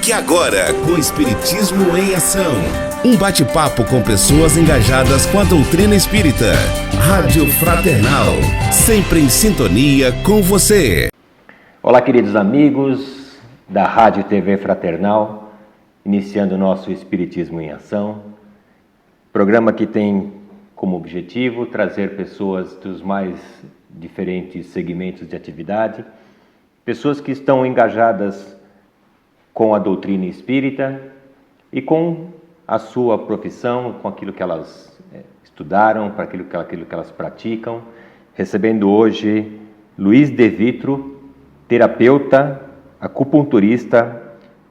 Fique agora com o Espiritismo em Ação. Um bate-papo com pessoas engajadas com a doutrina espírita. Rádio Fraternal, sempre em sintonia com você. Olá, queridos amigos da Rádio TV Fraternal, iniciando o nosso Espiritismo em Ação. Programa que tem como objetivo trazer pessoas dos mais diferentes segmentos de atividade, pessoas que estão engajadas com a doutrina espírita e com a sua profissão, com aquilo que elas estudaram, para aquilo que elas praticam. Recebendo hoje Luiz de Vitro, terapeuta, acupunturista,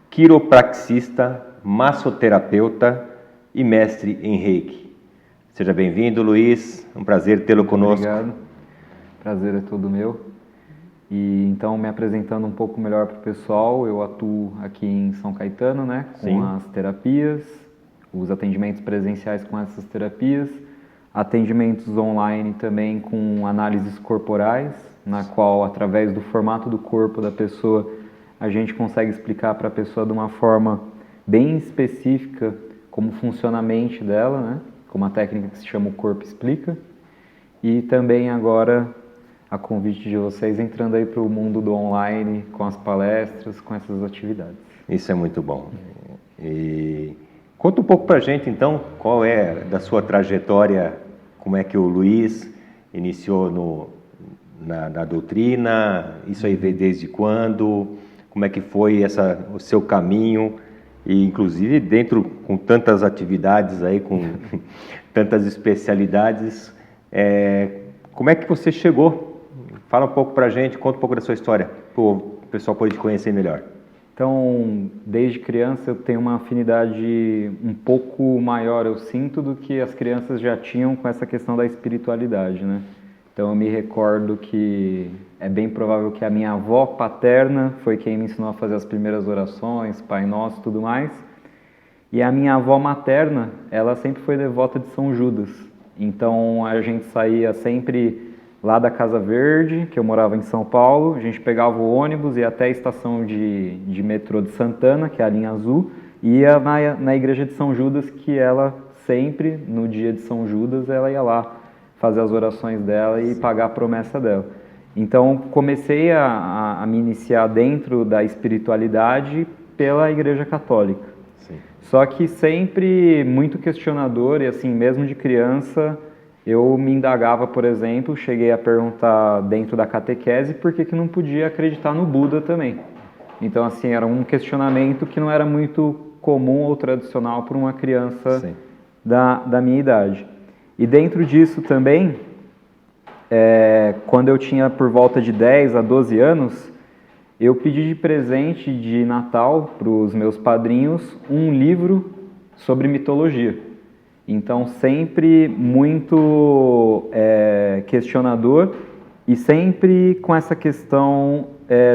quiropraxista, massoterapeuta e mestre em Reiki. Seja bem-vindo, Luiz. É um prazer tê-lo conosco. Obrigado. Prazer é todo meu. E então, me apresentando um pouco melhor para o pessoal, eu atuo aqui em São Caetano, né, com Sim. as terapias, os atendimentos presenciais com essas terapias, atendimentos online também com análises corporais, na qual, através do formato do corpo da pessoa, a gente consegue explicar para a pessoa de uma forma bem específica como funciona a mente dela, né, com uma técnica que se chama O Corpo Explica. E também agora, a convite de vocês, entrando aí para o mundo do online, com as palestras, com essas atividades. Isso é muito bom. E conta um pouco para a gente, então, qual é da sua trajetória, como é que o Luiz iniciou na doutrina, isso aí veio desde quando, como é que foi o seu caminho, e inclusive dentro, com tantas atividades aí, com tantas especialidades, como é que você chegou? Fala um pouco pra gente, conta um pouco da sua história, para o pessoal poder te conhecer melhor. Então, desde criança eu tenho uma afinidade um pouco maior, eu sinto, do que as crianças já tinham com essa questão da espiritualidade, né? Então eu me recordo que é bem provável que a minha avó paterna foi quem me ensinou a fazer as primeiras orações, Pai Nosso e tudo mais. E a minha avó materna, ela sempre foi devota de São Judas. Então a gente saía sempre lá da Casa Verde, que eu morava em São Paulo, a gente pegava o ônibus, ia até a estação de metrô de Santana, que é a linha azul, e ia na igreja de São Judas, que ela sempre, no dia de São Judas, ela ia lá fazer as orações dela e pagar a promessa dela. Então comecei a me iniciar dentro da espiritualidade pela Igreja Católica. Sim. Só que sempre muito questionador, e assim, mesmo de criança, eu me indagava, por exemplo, cheguei a perguntar dentro da catequese por que não podia acreditar no Buda também. Então, assim, era um questionamento que não era muito comum ou tradicional para uma criança da minha idade. E dentro disso também, quando eu tinha por volta de 10 a 12 anos, eu pedi de presente de Natal para os meus padrinhos um livro sobre mitologia. Então, sempre muito questionador e sempre com essa questão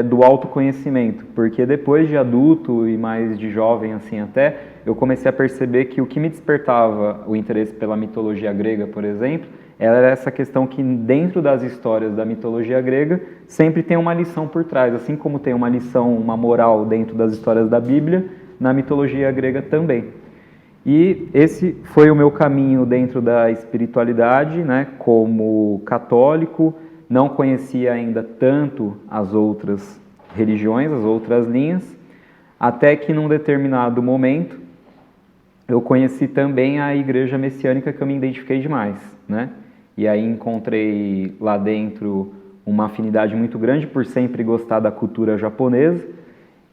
do autoconhecimento, porque depois de adulto e mais de jovem assim até, eu comecei a perceber que o que me despertava o interesse pela mitologia grega, por exemplo, era essa questão que dentro das histórias da mitologia grega sempre tem uma lição por trás, assim como tem uma lição, uma moral dentro das histórias da Bíblia, na mitologia grega também. E esse foi o meu caminho dentro da espiritualidade, né? Como católico, não conhecia ainda tanto as outras religiões, as outras linhas, até que num determinado momento eu conheci também a Igreja Messiânica, que eu me identifiquei demais, né? E aí encontrei lá dentro uma afinidade muito grande por sempre gostar da cultura japonesa.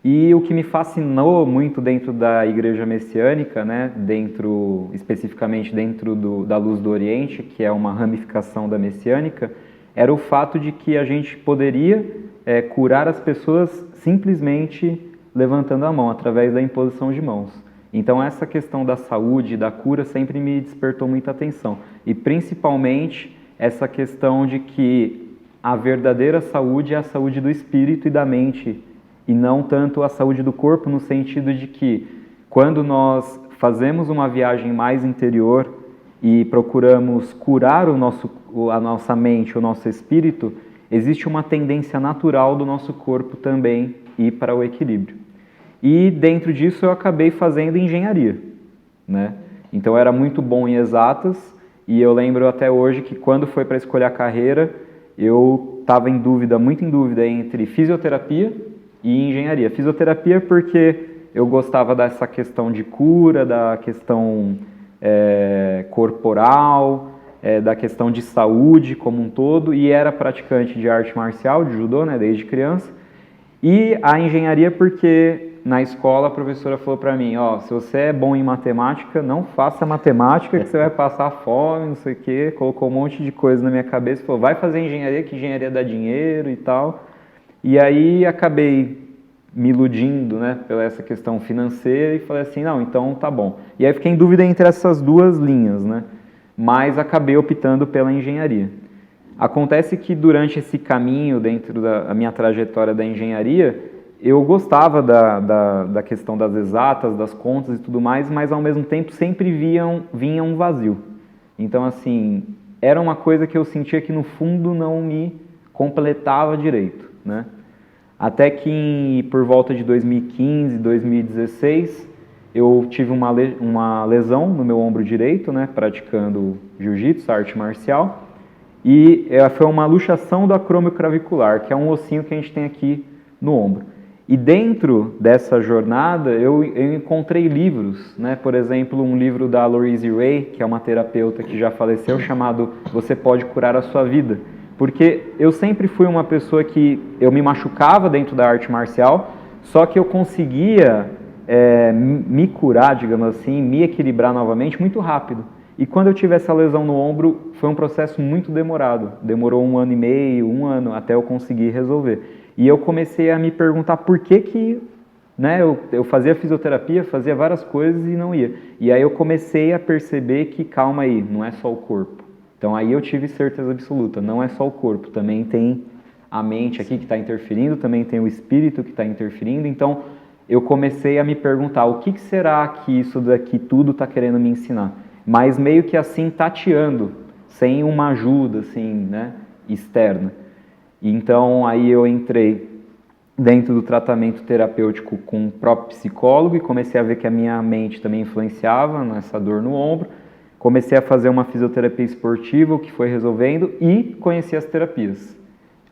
E o que me fascinou muito dentro da Igreja Messiânica, né, especificamente dentro da Luz do Oriente, que é uma ramificação da Messiânica, era o fato de que a gente poderia curar as pessoas simplesmente levantando a mão, através da imposição de mãos. Então essa questão da saúde e da cura sempre me despertou muita atenção. E principalmente essa questão de que a verdadeira saúde é a saúde do espírito e da mente, e não tanto a saúde do corpo, no sentido de que quando nós fazemos uma viagem mais interior e procuramos curar a nossa mente, o nosso espírito, existe uma tendência natural do nosso corpo também ir para o equilíbrio. E dentro disso eu acabei fazendo engenharia, né? Então eu era muito bom em exatas e eu lembro até hoje que quando foi para escolher a carreira, eu estava muito em dúvida entre fisioterapia e engenharia. Fisioterapia porque eu gostava dessa questão de cura, da questão corporal, da questão de saúde como um todo, e era praticante de arte marcial, de judô, né, desde criança. E a engenharia porque na escola a professora falou para mim, se você é bom em matemática, não faça matemática que você vai passar fome, não sei o quê. Colocou um monte de coisa na minha cabeça, falou, vai fazer engenharia, que engenharia dá dinheiro e tal. E aí acabei me iludindo, né, pela essa questão financeira e falei assim, não, então tá bom. E aí fiquei em dúvida entre essas duas linhas, né, mas acabei optando pela engenharia. Acontece que durante esse caminho, dentro da minha trajetória da engenharia, eu gostava da questão das exatas, das contas e tudo mais, mas ao mesmo tempo sempre vinha um vazio. Então, assim, era uma coisa que eu sentia que no fundo não me completava direito, né? Até que por volta de 2015, 2016, eu tive uma lesão no meu ombro direito, né, praticando jiu-jitsu, arte marcial, e foi uma luxação do acromioclavicular, que é um ossinho que a gente tem aqui no ombro. E dentro dessa jornada eu encontrei livros, né? Por exemplo, um livro da Louise Hay, que é uma terapeuta que já faleceu, chamado Você Pode Curar a Sua Vida. Porque eu sempre fui uma pessoa que eu me machucava dentro da arte marcial, só que eu conseguia me curar, digamos assim, me equilibrar novamente muito rápido. E quando eu tive essa lesão no ombro, foi um processo muito demorado. Demorou 1 ano e meio, 1 ano, até eu conseguir resolver. E eu comecei a me perguntar por que né, eu fazia fisioterapia, fazia várias coisas e não ia. E aí eu comecei a perceber que, calma aí, não é só o corpo. Então aí eu tive certeza absoluta, não é só o corpo, também tem a mente aqui que está interferindo, também tem o espírito que está interferindo. Então eu comecei a me perguntar, o que será que isso daqui tudo está querendo me ensinar? Mas meio que assim, tateando, sem uma ajuda assim, né, externa. Então, aí eu entrei dentro do tratamento terapêutico com o próprio psicólogo e comecei a ver que a minha mente também influenciava nessa dor no ombro. Comecei a fazer uma fisioterapia esportiva, o que foi resolvendo, e conheci as terapias.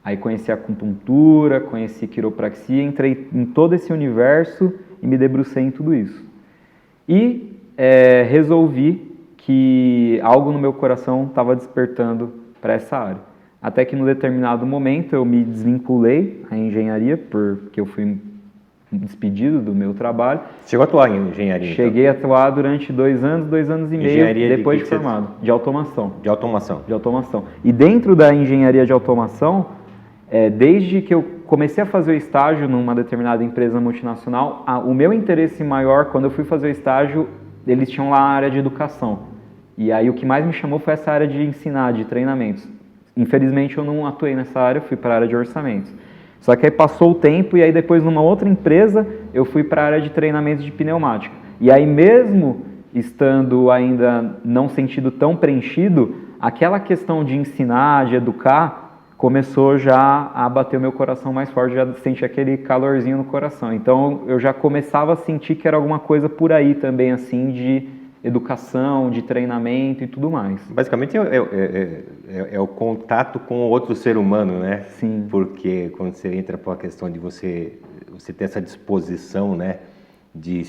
Aí conheci a acupuntura, conheci quiropraxia, entrei em todo esse universo e me debrucei em tudo isso. E resolvi que algo no meu coração estava despertando para essa área. Até que, num determinado momento, eu me desvinculei à engenharia, porque eu fui despedido do meu trabalho. Chegou a atuar em engenharia? Cheguei a atuar durante 2 anos, 2 anos e meio, depois de formado. De automação. De automação. De automação. E dentro da engenharia de automação, desde que eu comecei a fazer o estágio numa determinada empresa multinacional, o meu interesse maior, quando eu fui fazer o estágio, eles tinham lá a área de educação. E aí o que mais me chamou foi essa área de ensinar, de treinamentos. Infelizmente eu não atuei nessa área, eu fui para a área de orçamentos. Só que aí passou o tempo e aí depois numa outra empresa eu fui para a área de treinamentos de pneumática. E aí mesmo estando ainda não sentido tão preenchido, aquela questão de ensinar, de educar, começou já a bater o meu coração mais forte, já senti aquele calorzinho no coração. Então eu já começava a sentir que era alguma coisa por aí também, assim, de educação, de treinamento e tudo mais. Basicamente é o contato com o outro ser humano, né? Sim. Porque quando você entra para a questão de você ter essa disposição, né? De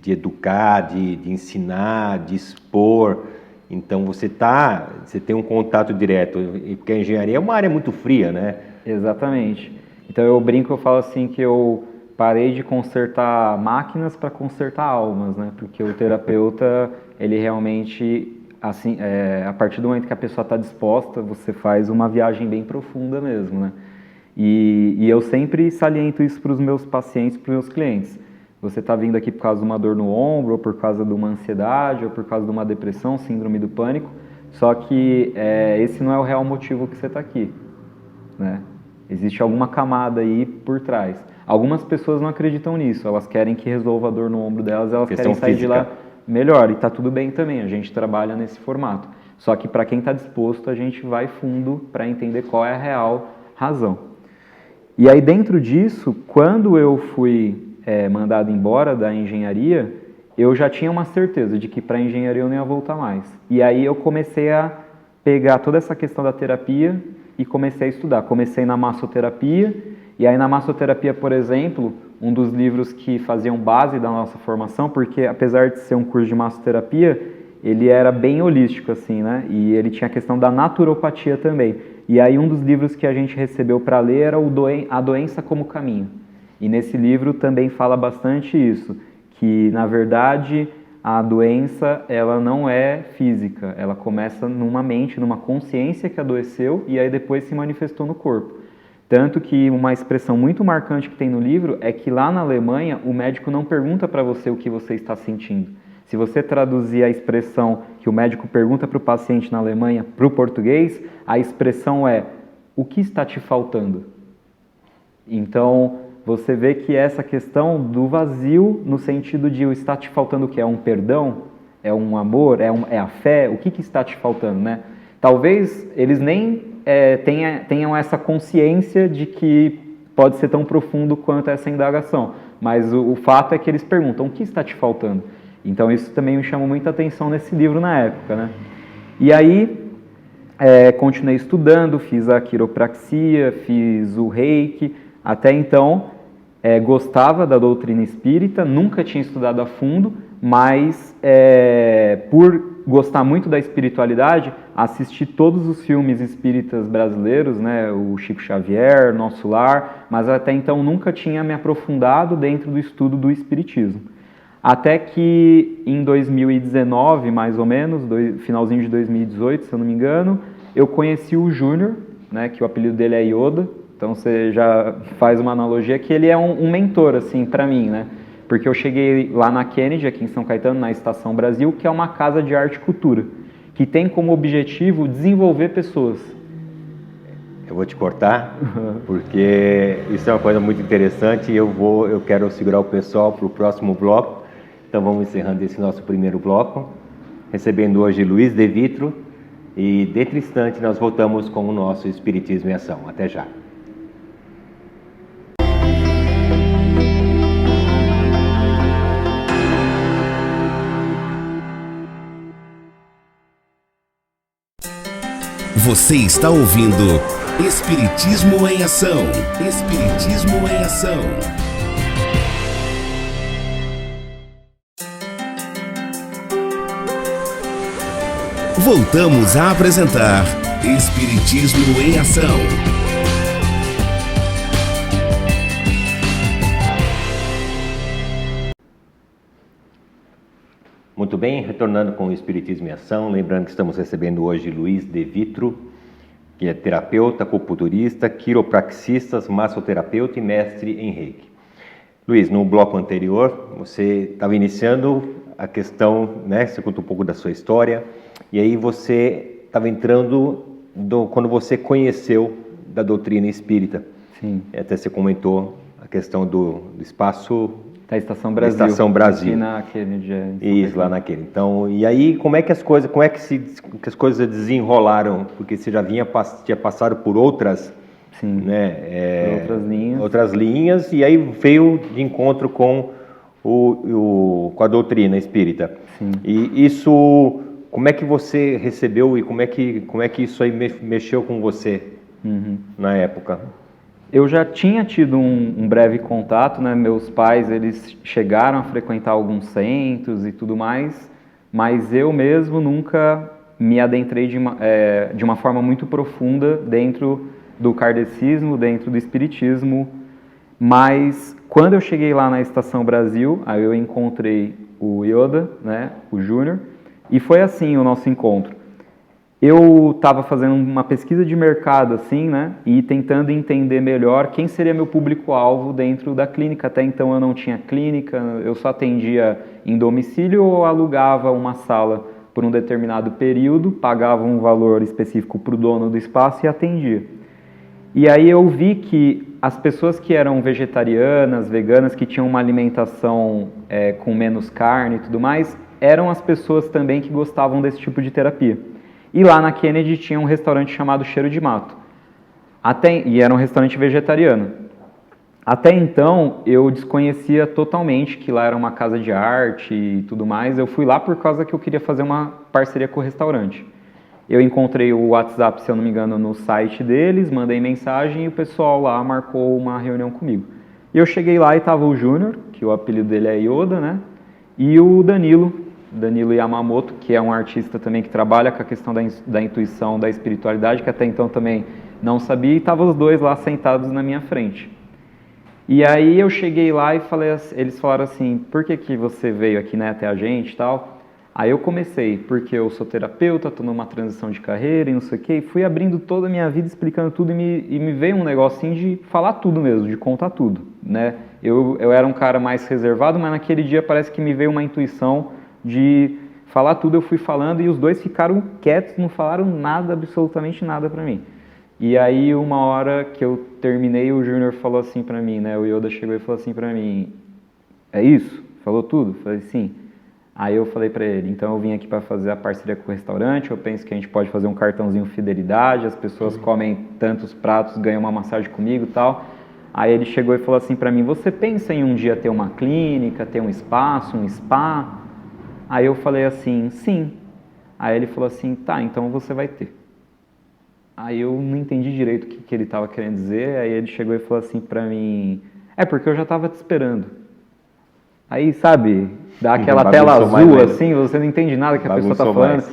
educar, de ensinar, de expor. Então você tem um contato direto. Porque a engenharia é uma área muito fria, né? Exatamente. Então eu brinco, eu falo assim que eu parei de consertar máquinas para consertar almas, né? Porque o terapeuta, ele realmente, assim, a partir do momento que a pessoa está disposta, você faz uma viagem bem profunda mesmo, né? E eu sempre saliento isso para os meus pacientes, para os meus clientes. Você está vindo aqui por causa de uma dor no ombro, ou por causa de uma ansiedade, ou por causa de uma depressão, síndrome do pânico, só que esse não é o real motivo que você está aqui, né? Existe alguma camada aí por trás. Algumas pessoas não acreditam nisso, elas querem que resolva a dor no ombro delas, elas querem sair de lá melhor, e está tudo bem também, a gente trabalha nesse formato. Só que para quem está disposto, a gente vai fundo para entender qual é a real razão. E aí dentro disso, quando eu fui mandado embora da engenharia, eu já tinha uma certeza de que para a engenharia eu não ia voltar mais. E aí eu comecei a pegar toda essa questão da terapia e comecei a estudar. Comecei na massoterapia, e aí na massoterapia, por exemplo, um dos livros que faziam base da nossa formação, porque apesar de ser um curso de massoterapia, ele era bem holístico, assim, né? E ele tinha a questão da naturopatia também. E aí um dos livros que a gente recebeu para ler era A Doença como Caminho. E nesse livro também fala bastante isso, que na verdade a doença ela não é física, ela começa numa mente, numa consciência que adoeceu e aí depois se manifestou no corpo. Tanto que uma expressão muito marcante que tem no livro é que lá na Alemanha o médico não pergunta para você o que você está sentindo. Se você traduzir a expressão que o médico pergunta para o paciente na Alemanha para o português, a expressão é: o que está te faltando? Então, você vê que essa questão do vazio, no sentido de está te faltando o que? É um perdão? É um amor? É a fé? O que está te faltando, né? Talvez eles nem tenham essa consciência de que pode ser tão profundo quanto essa indagação, mas o fato é que eles perguntam: o que está te faltando? Então isso também me chamou muita atenção nesse livro na época, né? E aí continuei estudando, fiz a quiropraxia, fiz o reiki. Até então gostava da doutrina espírita, nunca tinha estudado a fundo, mas por gostar muito da espiritualidade, assisti todos os filmes espíritas brasileiros, né? O Chico Xavier, Nosso Lar, mas até então nunca tinha me aprofundado dentro do estudo do espiritismo. Até que em 2019, mais ou menos, finalzinho de 2018, se eu não me engano, eu conheci o Júnior, né, que o apelido dele é Yoda. Então você já faz uma analogia que ele é um mentor, assim, para mim, né? Porque eu cheguei lá na Kennedy, aqui em São Caetano, na Estação Brasil, que é uma casa de arte e cultura, que tem como objetivo desenvolver pessoas. Eu vou te cortar, porque isso é uma coisa muito interessante e eu quero segurar o pessoal para o próximo bloco. Então vamos encerrando esse nosso primeiro bloco, recebendo hoje Luiz De Vitro, e dentro de instante nós voltamos com o nosso Espiritismo em Ação. Até já. Você está ouvindo Espiritismo em Ação. Espiritismo em Ação. Voltamos a apresentar Espiritismo em Ação. Muito bem, retornando com o Espiritismo em Ação, lembrando que estamos recebendo hoje Luiz De Vitro, que é terapeuta, acupunturista, quiropraxista, massoterapeuta e mestre em reiki. Luiz, no bloco anterior, você estava iniciando a questão, né, você contou um pouco da sua história, e aí você estava entrando quando você conheceu da doutrina espírita. Sim. Até você comentou a questão do espaço... Da Estação Brasil. Da Estação Brasil. Aqui naquele Isso, lá naquele. Então, e aí, como é que as coisas desenrolaram? Porque você já tinha passado por outras... Sim, né, outras linhas, e aí veio de encontro com com a doutrina espírita. Sim. E isso, como é que você recebeu e como é que isso aí mexeu com você na época? Eu já tinha tido um breve contato, né? Meus pais, eles chegaram a frequentar alguns centros e tudo mais, mas eu mesmo nunca me adentrei de uma forma muito profunda dentro do kardecismo, dentro do espiritismo. Mas quando eu cheguei lá na Estação Brasil, aí eu encontrei o Yoda, né, o Júnior, e foi assim o nosso encontro. Eu estava fazendo uma pesquisa de mercado, assim, né, e tentando entender melhor quem seria meu público-alvo dentro da clínica. Até então eu não tinha clínica, eu só atendia em domicílio ou alugava uma sala por um determinado período, pagava um valor específico para o dono do espaço e atendia. E aí eu vi que as pessoas que eram vegetarianas, veganas, que tinham uma alimentação com menos carne e tudo mais, eram as pessoas também que gostavam desse tipo de terapia. E lá na Kennedy tinha um restaurante chamado Cheiro de Mato. E era um restaurante vegetariano. Até então, eu desconhecia totalmente que lá era uma casa de arte e tudo mais. Eu fui lá por causa que eu queria fazer uma parceria com o restaurante. Eu encontrei o WhatsApp, se eu não me engano, no site deles, mandei mensagem e o pessoal lá marcou uma reunião comigo. E eu cheguei lá e estava o Júnior, que o apelido dele é Yoda, né? E o Danilo Yamamoto, que é um artista também que trabalha com a questão da intuição, da espiritualidade, que até então também não sabia, e estavam os dois lá sentados na minha frente. E aí eu cheguei lá e eles falaram assim, por que você veio aqui, né, até a gente e tal? Aí eu comecei, porque eu sou terapeuta, estou numa transição de carreira e não sei o quê, e fui abrindo toda a minha vida, explicando tudo, e me veio um negocinho de falar tudo mesmo, de contar tudo, né? Eu era um cara mais reservado, mas naquele dia parece que me veio uma intuição de falar tudo, eu fui falando, e os dois ficaram quietos, não falaram nada, absolutamente nada pra mim. E aí, uma hora que eu terminei, o Júnior falou assim pra mim, né? O Yoda chegou e falou assim pra mim, é isso? Falou tudo? Eu falei, sim. Aí eu falei pra ele, então eu vim aqui pra fazer a parceria com o restaurante, eu penso que a gente pode fazer um cartãozinho fidelidade, as pessoas comem tantos pratos, ganham uma massagem comigo e tal. Aí ele chegou e falou assim pra mim, você pensa em um dia ter uma clínica, ter um espaço, um spa? Aí eu falei assim, sim. Aí ele falou assim, tá, então você vai ter. Aí eu não entendi direito o que ele estava querendo dizer, aí ele chegou e falou assim pra mim, é porque eu já estava te esperando. Aí, sabe, dá aquela tela azul assim, você não entende nada que a pessoa está falando.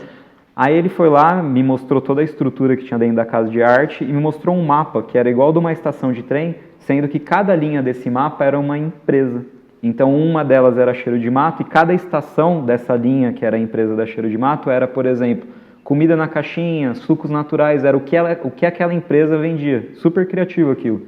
Aí ele foi lá, me mostrou toda a estrutura que tinha dentro da casa de arte e me mostrou um mapa que era igual de uma estação de trem, sendo que cada linha desse mapa era uma empresa. Então uma delas era Cheiro de Mato e cada estação dessa linha, que era a empresa da Cheiro de Mato, era, por exemplo, comida na caixinha, sucos naturais, era o que aquela empresa vendia. Super criativo aquilo.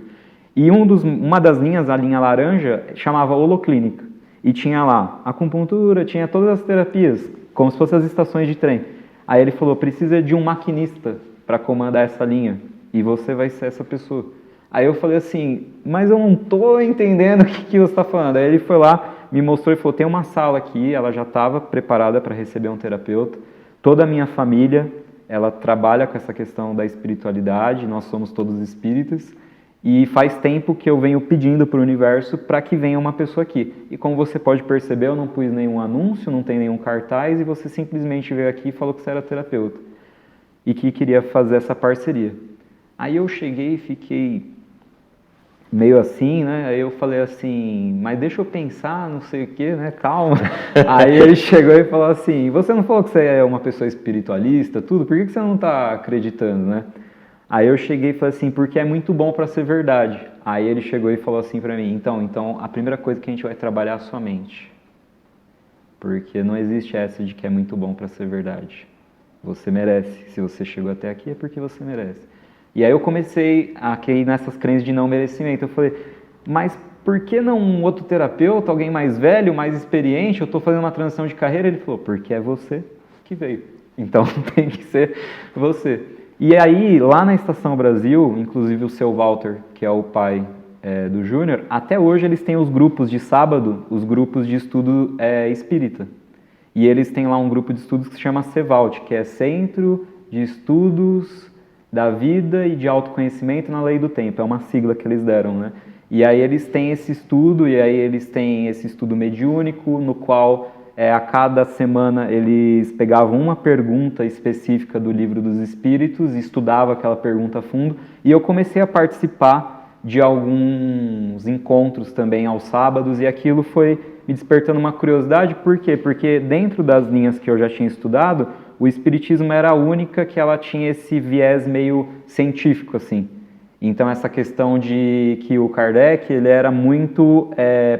E uma das linhas, a linha laranja, chamava Holoclínica. E tinha lá acupuntura, tinha todas as terapias, como se fossem as estações de trem. Aí ele falou, precisa de um maquinista para comandar essa linha. E você vai ser essa pessoa. Aí eu falei assim, mas eu não estou entendendo o que você está falando. Aí ele foi lá, me mostrou e falou, tem uma sala aqui, ela já estava preparada para receber um terapeuta. Toda a minha família, ela trabalha com essa questão da espiritualidade, nós somos todos espíritas, e faz tempo que eu venho pedindo para o universo para que venha uma pessoa aqui. E como você pode perceber, eu não pus nenhum anúncio, não tem nenhum cartaz, e você simplesmente veio aqui e falou que você era terapeuta, e que queria fazer essa parceria. Aí eu cheguei e fiquei meio assim, né? Aí eu falei assim, mas deixa eu pensar, não sei o que, né? Calma. Aí ele chegou e falou assim, você não falou que você é uma pessoa espiritualista, tudo? Por que você não está acreditando, né? Aí eu cheguei e falei assim, porque é muito bom para ser verdade. Aí ele chegou e falou assim para mim, então a primeira coisa que a gente vai trabalhar é a sua mente. Porque não existe essa de que é muito bom para ser verdade. Você merece. Se você chegou até aqui é porque você merece. E aí eu comecei a cair nessas crenças de não merecimento. Eu falei, mas por que não um outro terapeuta, alguém mais velho, mais experiente? Eu estou fazendo uma transição de carreira. Ele falou, porque é você que veio. Então tem que ser você. E aí, lá na Estação Brasil, inclusive o seu Walter, que é o pai do Júnior, até hoje eles têm os grupos de sábado, os grupos de estudo espírita. E eles têm lá um grupo de estudos que se chama CEVALT, que é Centro de Estudos da Vida e de Autoconhecimento na Lei do Tempo. É uma sigla que eles deram, né? E aí eles têm esse estudo, e aí eles têm esse estudo mediúnico, no qual a cada semana eles pegavam uma pergunta específica do Livro dos Espíritos e estudavam aquela pergunta a fundo. E eu comecei a participar de alguns encontros também aos sábados, e aquilo foi me despertando uma curiosidade. Por quê? Porque dentro das linhas que eu já tinha estudado, o Espiritismo era a única que ela tinha esse viés meio científico, assim. Então, essa questão de que o Kardec, ele era muito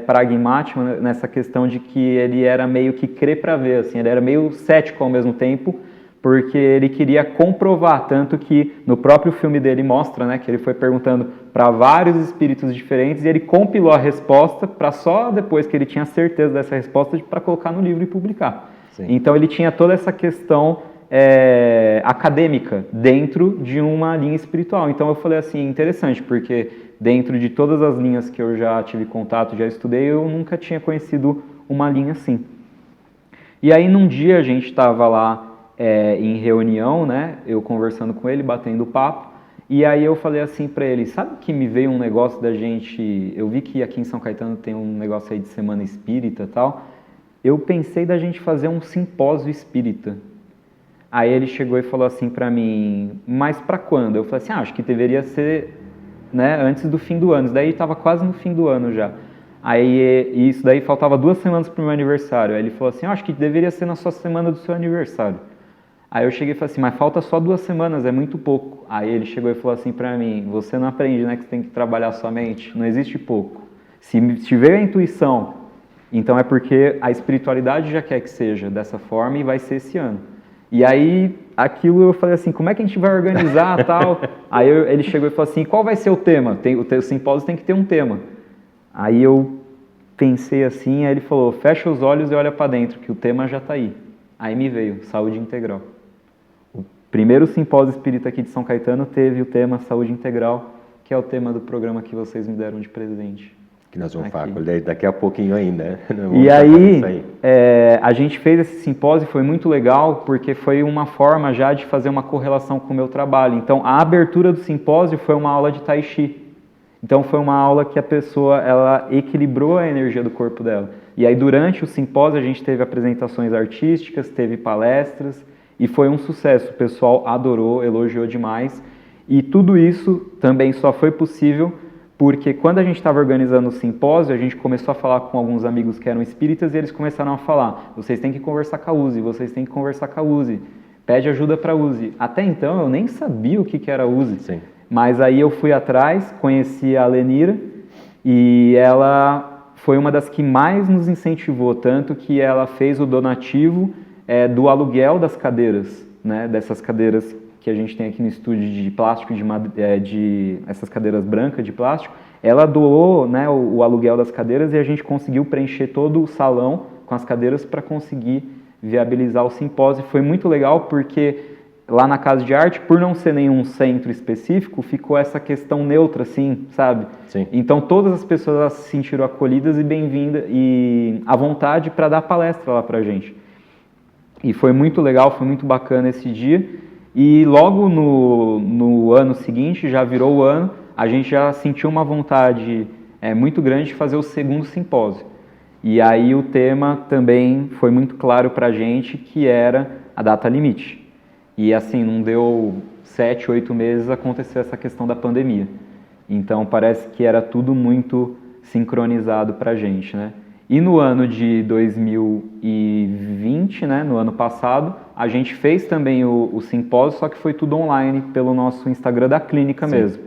pragmático nessa questão de que ele era meio que crer para ver, assim. Ele era meio cético ao mesmo tempo, porque ele queria comprovar, tanto que no próprio filme dele mostra, né, que ele foi perguntando para vários espíritos diferentes e ele compilou a resposta para só depois que ele tinha certeza dessa resposta para colocar no livro e publicar. Sim. Então ele tinha toda essa questão acadêmica dentro de uma linha espiritual. Então eu falei assim, interessante, porque dentro de todas as linhas que eu já tive contato, já estudei, eu nunca tinha conhecido uma linha assim. E aí num dia a gente estava lá em reunião, né, eu conversando com ele, batendo papo, E aí eu falei assim para ele, sabe que me veio um negócio da gente, eu vi que aqui em São Caetano tem um negócio aí de semana espírita e tal, eu pensei da gente fazer um simpósio espírita. Aí ele chegou e falou assim para mim, mas para quando? Eu falei assim, acho que deveria ser, né, antes do fim do ano. Isso daí estava quase no fim do ano já. Aí isso daí faltava 2 semanas para o meu aniversário. Aí ele falou assim, acho que deveria ser na sua semana do seu aniversário. Aí eu cheguei e falei assim, mas falta só 2 semanas, é muito pouco. Aí ele chegou e falou assim para mim, você não aprende, né, que você tem que trabalhar sua mente? Não existe pouco. Se tiver a intuição, então é porque a espiritualidade já quer que seja dessa forma e vai ser esse ano. E aí, aquilo eu falei assim, como é que a gente vai organizar tal? Aí ele chegou e falou assim, qual vai ser o tema? O simpósio tem que ter um tema. Aí eu pensei assim, aí ele falou, fecha os olhos e olha para dentro, que o tema já está aí. Aí me veio, saúde integral. O primeiro simpósio espírita aqui de São Caetano teve o tema saúde integral, que é o tema do programa que vocês me deram de presente. Que nós vamos falar daqui a pouquinho ainda. E aí, a gente fez esse simpósio, foi muito legal, porque foi uma forma já de fazer uma correlação com o meu trabalho. Então, a abertura do simpósio foi uma aula de Tai Chi. Então, foi uma aula que a pessoa, ela equilibrou a energia do corpo dela. E aí, durante o simpósio, a gente teve apresentações artísticas, teve palestras, e foi um sucesso. O pessoal adorou, elogiou demais. E tudo isso também só foi possível porque quando a gente estava organizando o simpósio, a gente começou a falar com alguns amigos que eram espíritas e eles começaram a falar, vocês têm que conversar com a Uzi, vocês têm que conversar com a Uzi, pede ajuda para a Uzi. Até então eu nem sabia o que era a Uzi, Sim. Mas aí eu fui atrás, conheci a Lenira e ela foi uma das que mais nos incentivou, tanto que ela fez o donativo do aluguel das cadeiras, né, dessas cadeiras que a gente tem aqui no estúdio de plástico, de essas cadeiras brancas de plástico, ela doou, né, o aluguel das cadeiras e a gente conseguiu preencher todo o salão com as cadeiras para conseguir viabilizar o simpósio. Foi muito legal porque lá na Casa de Arte, por não ser nenhum centro específico, ficou essa questão neutra, assim, sabe? Sim. Então todas as pessoas se sentiram acolhidas e bem-vindas e à vontade para dar palestra lá para a gente. E foi muito legal, foi muito bacana esse dia. E logo no ano seguinte, já virou o ano, a gente já sentiu uma vontade muito grande de fazer o segundo simpósio. E aí o tema também foi muito claro para a gente, que era a data limite. E assim, não deu 7, 8 meses, aconteceu essa questão da pandemia. Então parece que era tudo muito sincronizado para a gente, né? E no ano de 2020, né, no ano passado, a gente fez também o simpósio, só que foi tudo online pelo nosso Instagram da clínica mesmo.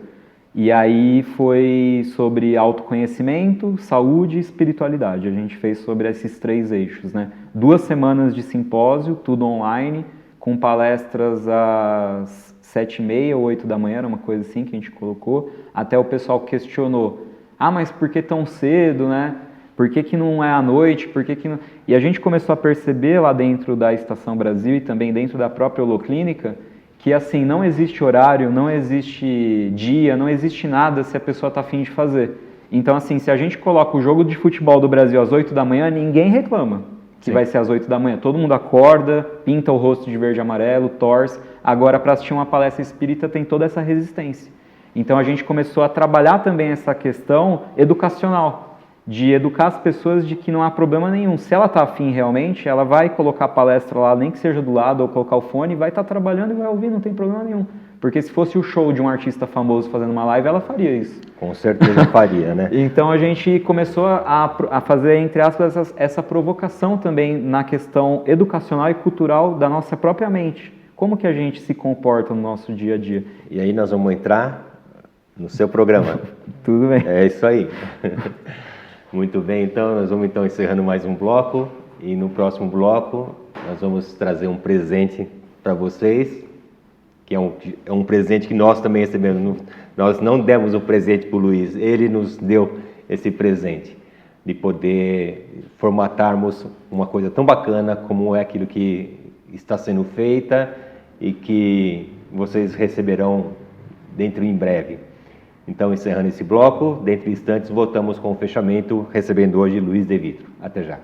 E aí foi sobre autoconhecimento, saúde e espiritualidade. A gente fez sobre esses 3 eixos, né? 2 semanas de simpósio, tudo online, com palestras às 7h30 ou 8 da manhã, era uma coisa assim que a gente colocou. Até o pessoal questionou, mas por que tão cedo, né? Por que não é à noite? Por que não... E a gente começou a perceber lá dentro da Estação Brasil e também dentro da própria Holoclínica que assim, não existe horário, não existe dia, não existe nada se a pessoa está afim de fazer. Então assim, se a gente coloca o jogo de futebol do Brasil às 8 da manhã, ninguém reclama que vai ser às 8 da manhã. Todo mundo acorda, pinta o rosto de verde e amarelo, torce. Agora, para assistir uma palestra espírita, tem toda essa resistência. Então a gente começou a trabalhar também essa questão educacional, de educar as pessoas de que não há problema nenhum. Se ela está afim realmente, ela vai colocar a palestra lá, nem que seja do lado, ou colocar o fone, vai estar trabalhando e vai ouvir, não tem problema nenhum. Porque se fosse o show de um artista famoso fazendo uma live, ela faria isso. Com certeza faria, né? Então a gente começou a fazer, entre aspas, essa provocação também na questão educacional e cultural da nossa própria mente. Como que a gente se comporta no nosso dia a dia. E aí nós vamos entrar no seu programa. Tudo bem. É isso aí. Muito bem, então nós vamos encerrando mais um bloco e no próximo bloco nós vamos trazer um presente para vocês, que é um presente que nós também recebemos. Nós não demos o presente para o Luiz, ele nos deu esse presente de poder formatarmos uma coisa tão bacana como é aquilo que está sendo feita e que vocês receberão dentro em breve. Então, encerrando esse bloco, dentro de instantes, voltamos com o fechamento, recebendo hoje Luiz De Vitro. Até já.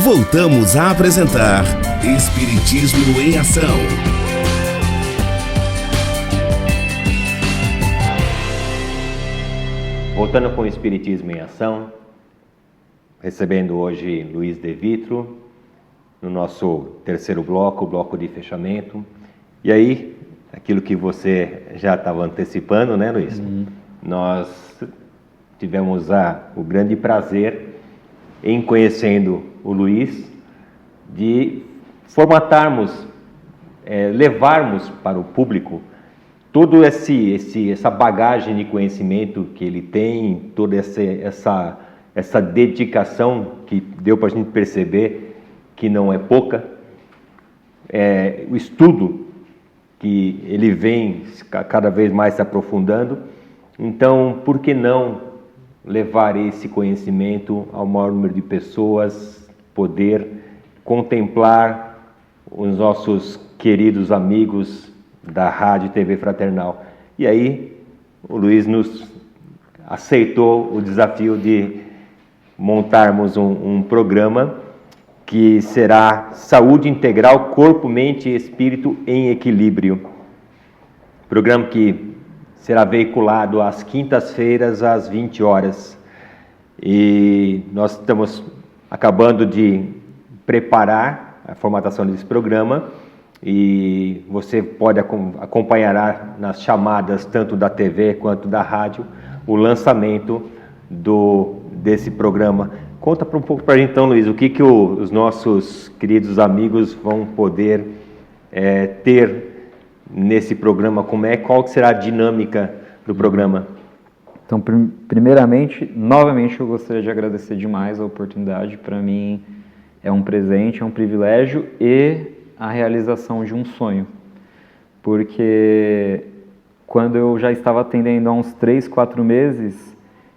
Voltamos a apresentar Espiritismo em Ação. Voltando com o Espiritismo em Ação, recebendo hoje Luiz de Vitro, no nosso terceiro bloco, o bloco de fechamento. E aí, aquilo que você já estava antecipando, né, Luiz? Nós tivemos o grande prazer, em conhecendo o Luiz, de formatarmos, levarmos para o público toda essa bagagem de conhecimento que ele tem, toda essa dedicação que deu para a gente perceber que não é pouca, o estudo que ele vem cada vez mais se aprofundando. Então, por que não levar esse conhecimento ao maior número de pessoas, poder contemplar os nossos queridos amigos da Rádio TV Fraternal? E aí, o Luiz nos aceitou o desafio de montarmos um programa que será Saúde Integral, Corpo, Mente e Espírito em Equilíbrio. Programa que será veiculado às quintas-feiras, às 20 horas. E nós estamos acabando de preparar a formatação desse programa e você pode acompanhar nas chamadas, tanto da TV quanto da rádio, o lançamento desse programa. Conta um pouco para a gente, então, Luiz, o que os nossos queridos amigos vão poder ter nesse programa, qual que será a dinâmica do programa? Então, primeiramente, novamente, eu gostaria de agradecer demais a oportunidade. Para mim é um presente, é um privilégio e a realização de um sonho. Porque quando eu já estava atendendo há uns 3, 4 meses,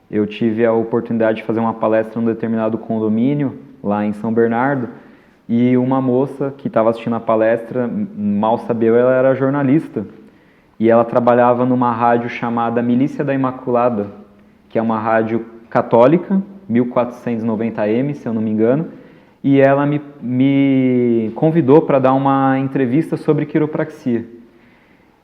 eu tive a oportunidade de fazer uma palestra num determinado condomínio, lá em São Bernardo, e uma moça que estava assistindo a palestra, mal sabia, ela era jornalista, e ela trabalhava numa rádio chamada Milícia da Imaculada, que é uma rádio católica, 1490M, se eu não me engano, e ela me convidou para dar uma entrevista sobre quiropraxia.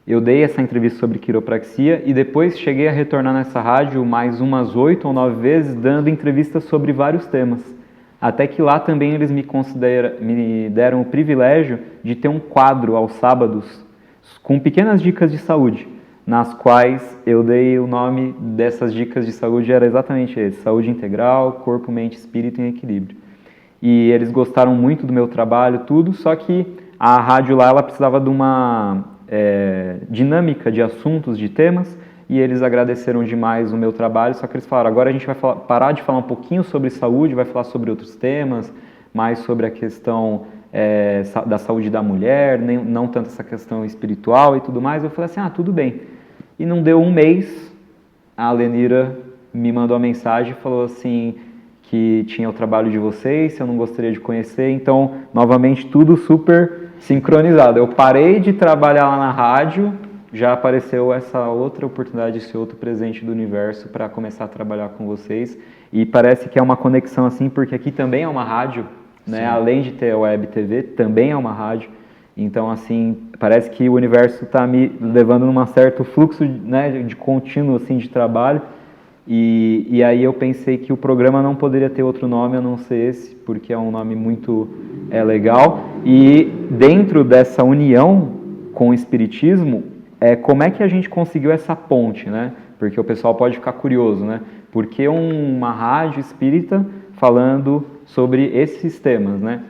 Eu dei essa entrevista sobre quiropraxia e depois cheguei a retornar nessa rádio mais umas 8 ou 9 vezes, dando entrevistas sobre vários temas. Até que lá também eles me deram o privilégio de ter um quadro aos sábados com pequenas dicas de saúde, nas quais eu dei o nome dessas dicas de saúde, era exatamente esse: Saúde Integral, Corpo, Mente e Espírito em Equilíbrio. E eles gostaram muito do meu trabalho, tudo, só que a rádio lá ela precisava de uma dinâmica de assuntos, de temas, e eles agradeceram demais o meu trabalho, só que eles falaram: agora a gente vai parar de falar um pouquinho sobre saúde, vai falar sobre outros temas, mais sobre a questão da saúde da mulher, não tanto essa questão espiritual e tudo mais. Eu falei assim: tudo bem. E não deu um mês, a Lenira me mandou uma mensagem e falou assim que tinha o trabalho de vocês, se eu não gostaria de conhecer. Então, novamente, tudo super sincronizado. Eu parei de trabalhar lá na rádio, já apareceu essa outra oportunidade, esse outro presente do universo para começar a trabalhar com vocês. E parece que é uma conexão assim, porque aqui também é uma rádio, né? Além de ter a Web TV, também é uma rádio. Então, assim, parece que o universo está me levando num certo fluxo, né, de contínuo assim, de trabalho. E aí eu pensei que o programa não poderia ter outro nome a não ser esse, porque é um nome muito legal. E dentro dessa união com o Espiritismo, como é que a gente conseguiu essa ponte, né? Porque o pessoal pode ficar curioso, né? Por que uma rádio espírita falando sobre esses temas, né?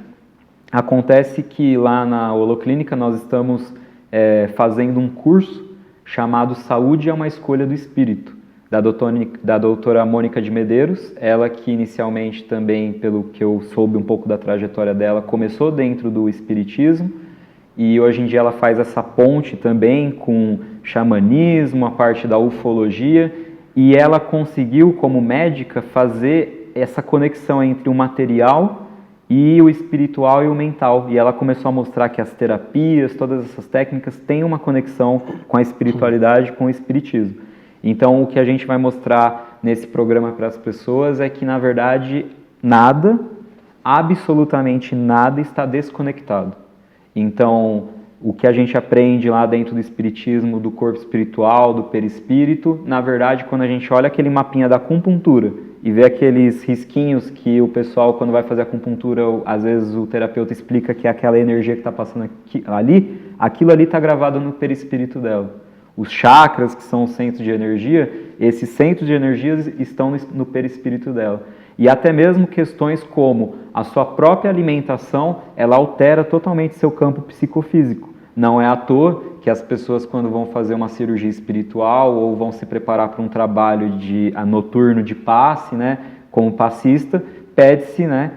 Acontece que lá na Holoclínica nós estamos fazendo um curso chamado Saúde é uma Escolha do Espírito, da doutora Mônica de Medeiros, ela que inicialmente também, pelo que eu soube um pouco da trajetória dela, começou dentro do Espiritismo e hoje em dia ela faz essa ponte também com xamanismo, a parte da ufologia, e ela conseguiu, como médica, fazer essa conexão entre o material e o espiritual e o mental. E ela começou a mostrar que as terapias, todas essas técnicas têm uma conexão com a espiritualidade, com o espiritismo. Então, o que a gente vai mostrar nesse programa para as pessoas é que, na verdade, nada absolutamente nada está desconectado. Então, o que a gente aprende lá dentro do espiritismo, do corpo espiritual, do perispírito, na verdade, quando a gente olha aquele mapinha da acupuntura e vê aqueles risquinhos que o pessoal, quando vai fazer acupuntura, às vezes o terapeuta explica que é aquela energia que está passando ali, aquilo ali está gravado no perispírito dela. Os chakras, que são os centros de energia, esses centros de energias estão no perispírito dela. E até mesmo questões como a sua própria alimentação, ela altera totalmente seu campo psicofísico. Não é à toa que as pessoas, quando vão fazer uma cirurgia espiritual ou vão se preparar para um trabalho noturno de passe, né, como passista, pede-se, né,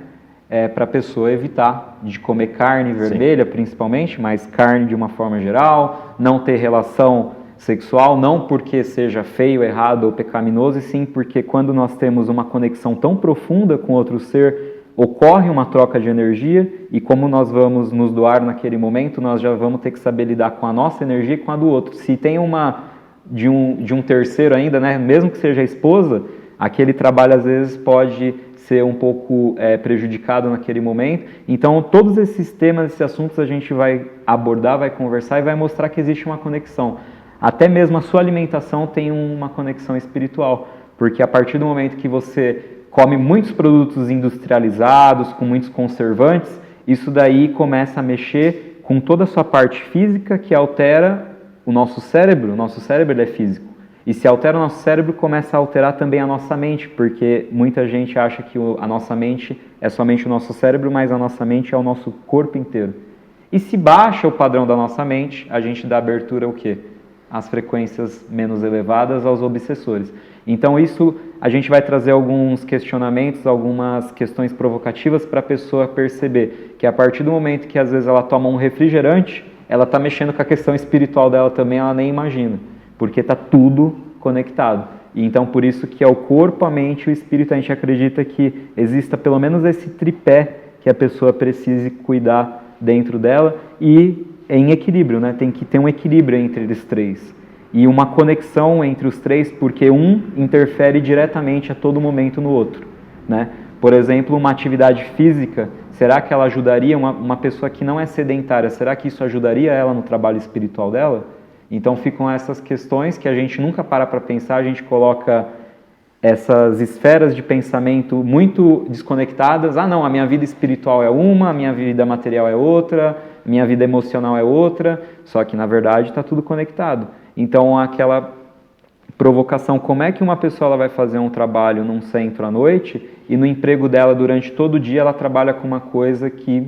para a pessoa evitar de comer carne vermelha, sim, principalmente, mas carne de uma forma geral, não ter relação sexual, não porque seja feio, errado ou pecaminoso, e sim porque quando nós temos uma conexão tão profunda com outro ser, ocorre uma troca de energia, e como nós vamos nos doar naquele momento, nós já vamos ter que saber lidar com a nossa energia e com a do outro. Se tem uma de um terceiro ainda, né, mesmo que seja a esposa, aquele trabalho às vezes pode ser um pouco prejudicado naquele momento. Então, todos esses temas, esses assuntos a gente vai abordar, vai conversar e vai mostrar que existe uma conexão. Até mesmo a sua alimentação tem uma conexão espiritual, porque a partir do momento que você come muitos produtos industrializados, com muitos conservantes, isso daí começa a mexer com toda a sua parte física, que altera o nosso cérebro. O nosso cérebro ele é físico. E se altera o nosso cérebro, começa a alterar também a nossa mente, porque muita gente acha que a nossa mente é somente o nosso cérebro, mas a nossa mente é o nosso corpo inteiro. E se baixa o padrão da nossa mente, a gente dá abertura ao quê? As frequências menos elevadas aos obsessores. Então isso, a gente vai trazer alguns questionamentos, algumas questões provocativas para a pessoa perceber que a partir do momento que às vezes ela toma um refrigerante, ela está mexendo com a questão espiritual dela também, ela nem imagina, porque está tudo conectado. E então por isso que é o corpo, a mente e o espírito, a gente acredita que exista pelo menos esse tripé que a pessoa precise cuidar dentro dela e em equilíbrio, né? Tem que ter um equilíbrio entre eles três. E uma conexão entre os três, porque um interfere diretamente a todo momento no outro, né? Por exemplo, uma atividade física, será que ela ajudaria uma pessoa que não é sedentária? Será que isso ajudaria ela no trabalho espiritual dela? Então ficam essas questões que a gente nunca para pensar, a gente coloca essas esferas de pensamento muito desconectadas. Ah, não, a minha vida espiritual é uma, a minha vida material é outra, a minha vida emocional é outra, só que na verdade está tudo conectado. Então aquela provocação, como é que uma pessoa ela vai fazer um trabalho num centro à noite e no emprego dela durante todo o dia ela trabalha com uma coisa que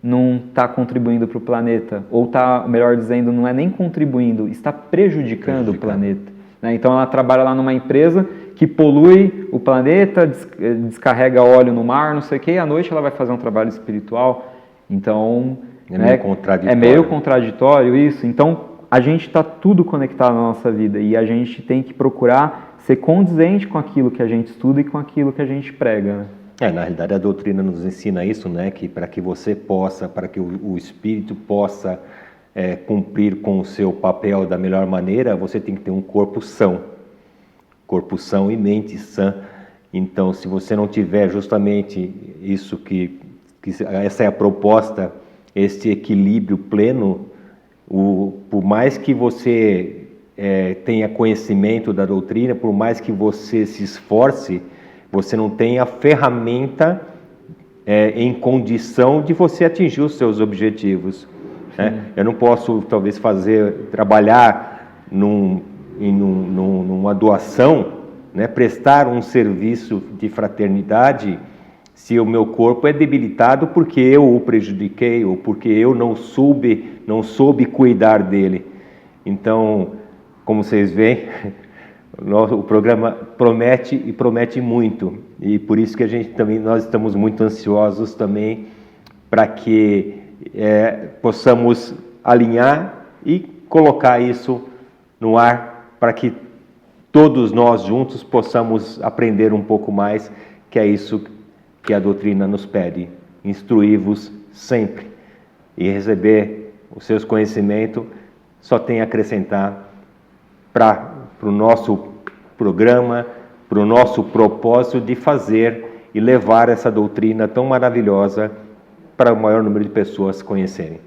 não está contribuindo para o planeta, ou está, melhor dizendo, não é nem contribuindo, está prejudicando o planeta. Né? Então ela trabalha lá numa empresa que polui o planeta, descarrega óleo no mar, não sei o quê, e à noite ela vai fazer um trabalho espiritual. Então, é meio contraditório isso. Então, a gente está tudo conectado na nossa vida e a gente tem que procurar ser condizente com aquilo que a gente estuda e com aquilo que a gente prega. Né? Na realidade, a doutrina nos ensina isso, né? Que para que você possa, para que o espírito possa cumprir com o seu papel da melhor maneira, você tem que ter um corpo são e mente sã. Então, se você não tiver justamente isso que essa é a proposta, esse equilíbrio pleno, por mais que você tenha conhecimento da doutrina, por mais que você se esforce, você não tem a ferramenta em condição de você atingir os seus objetivos. Né? Eu não posso, talvez, trabalhar numa doação, né? Prestar um serviço de fraternidade, se o meu corpo é debilitado porque eu o prejudiquei ou porque eu não soube cuidar dele. Então, como vocês veem, o programa promete muito, e por isso que nós estamos muito ansiosos também para que possamos alinhar e colocar isso no ar para que todos nós juntos possamos aprender um pouco mais, que é isso que a doutrina nos pede: instruí-vos sempre, e receber os seus conhecimentos só tem a acrescentar para o nosso programa, para o nosso propósito de fazer e levar essa doutrina tão maravilhosa para o maior número de pessoas conhecerem.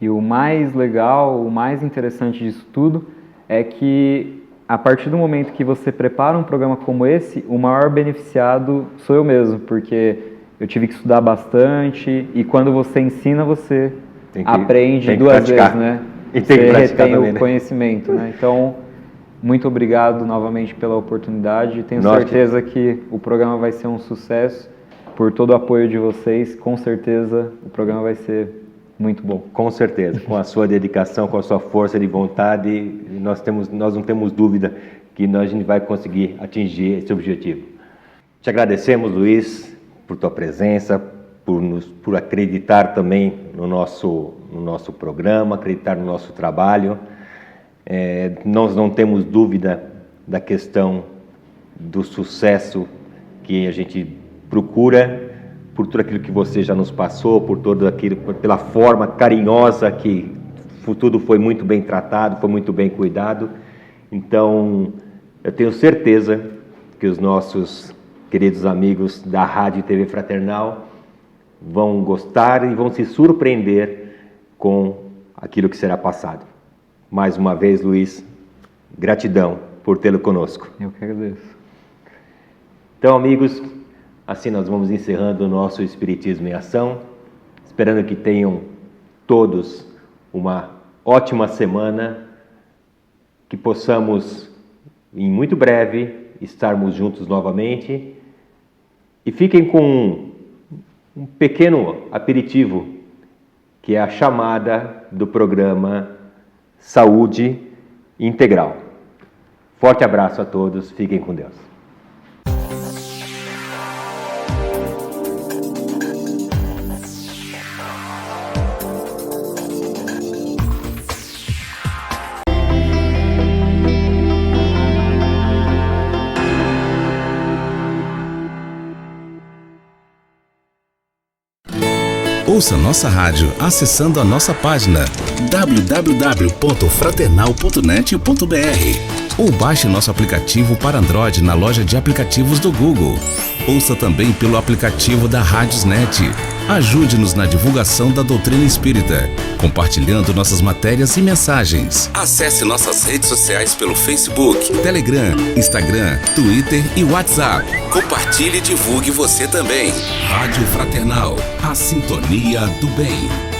E o mais legal, o mais interessante disso tudo é que a partir do momento que você prepara um programa como esse, o maior beneficiado sou eu mesmo, porque eu tive que estudar bastante e quando você ensina, você aprende duas vezes, né? E tem que você praticar retém também, o né? conhecimento, né? Então, muito obrigado novamente pela oportunidade. Tenho certeza que o programa vai ser um sucesso. Por todo o apoio de vocês, com certeza o programa vai ser muito bom. Com certeza, com a sua dedicação, com a sua força de vontade, nós não temos dúvida que a gente vai conseguir atingir esse objetivo. Te agradecemos, Luiz, por tua presença, por acreditar também no nosso programa, acreditar no nosso trabalho. Nós não temos dúvida da questão do sucesso que a gente procura, por tudo aquilo que você já nos passou, por tudo aquilo, pela forma carinhosa que tudo foi muito bem tratado, foi muito bem cuidado. Então, eu tenho certeza que os nossos queridos amigos da Rádio e TV Fraternal vão gostar e vão se surpreender com aquilo que será passado. Mais uma vez, Luiz, gratidão por tê-lo conosco. Eu que agradeço. Então, amigos, assim nós vamos encerrando o nosso Espiritismo em Ação, esperando que tenham todos uma ótima semana, que possamos, em muito breve, estarmos juntos novamente. E fiquem com um pequeno aperitivo, que é a chamada do programa Saúde Integral. Forte abraço a todos, fiquem com Deus. Ouça nossa rádio acessando a nossa página www.fraternal.net.br ou baixe nosso aplicativo para Android na loja de aplicativos do Google. Ouça também pelo aplicativo da Rádiosnet. Ajude-nos na divulgação da doutrina espírita, compartilhando nossas matérias e mensagens. Acesse nossas redes sociais pelo Facebook, Telegram, Instagram, Twitter e WhatsApp. Compartilhe e divulgue você também. Rádio Fraternal, a sintonia do bem.